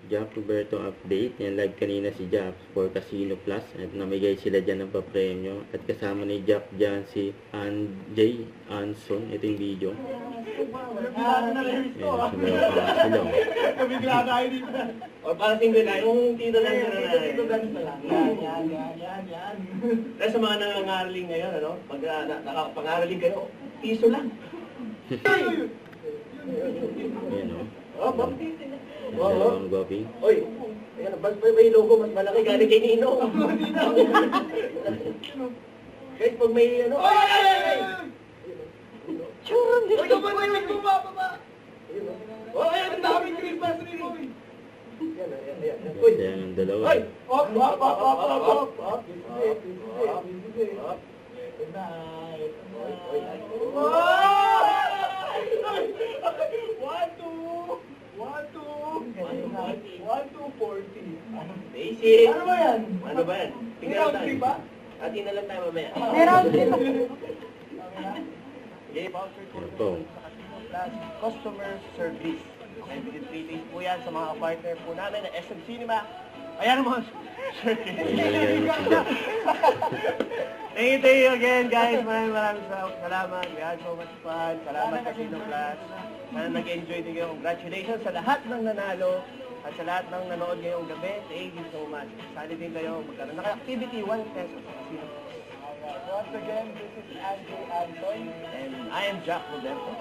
Jack Roberto update. Yan, live kanina si Jack for Casino Plus. At namigay sila dyan ng papremyo. At kasama ni Jack dyan si Jay Anson. Ito yung video. Biglaan na rin ito, ha? Sila. Biglaan na rin. O parang single na, yung tito lang na lang. Tito guns na lang. Yan. Dahil sa mga nangangaraling ngayon, ano? Pag nakapangaraling kayo, piso lang. Ayan o. Oh, bakit? Dalawang gopi. Oy, ayan, may logo mas malaki galing kay Nino. Guys, pag may ano... Churang dito. Ito ba na yung bumababa? Oh, ayan, Ang daming Christmas tree. Ayan. Ayan ang dalawa. Hoy! Op. Good night. 1, 2, 40. Basic. Ano ba yan? Ano ba yan? May round trip ba? Atin na lang tayo mamaya. May round trip. Okay. Ayan po. Customer service. Okay, within 3 days po yan sa mga partner po namin na SM Cinema. Ayan naman. Ayan si Jack. Thank you again, guys. Maraming salamat. We had so much fun. Salamat sa Casino Plus. Sana nag-enjoy din kayo. Congratulations sa lahat ng nanalo at sa lahat ng nanood ngayong gabi. Thank you so much. Sali din kayo. Magkaroon na kayo activity, 1 peso sa Casino Plus. Once again, this is Andrew Anton. And I am Jack Roberto.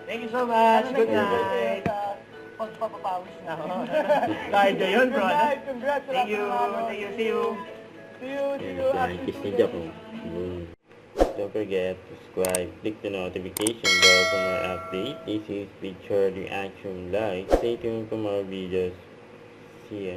Thank you so much. Good night. Pagpapapawis na ako. Cardio yun, bro. Congrats. Thank you. See you. Ayan, flying kiss ni Jack o. Don't forget to subscribe, click the notification bell for more updates. This is Picture Reaction Live. Stay tuned for more videos. See ya.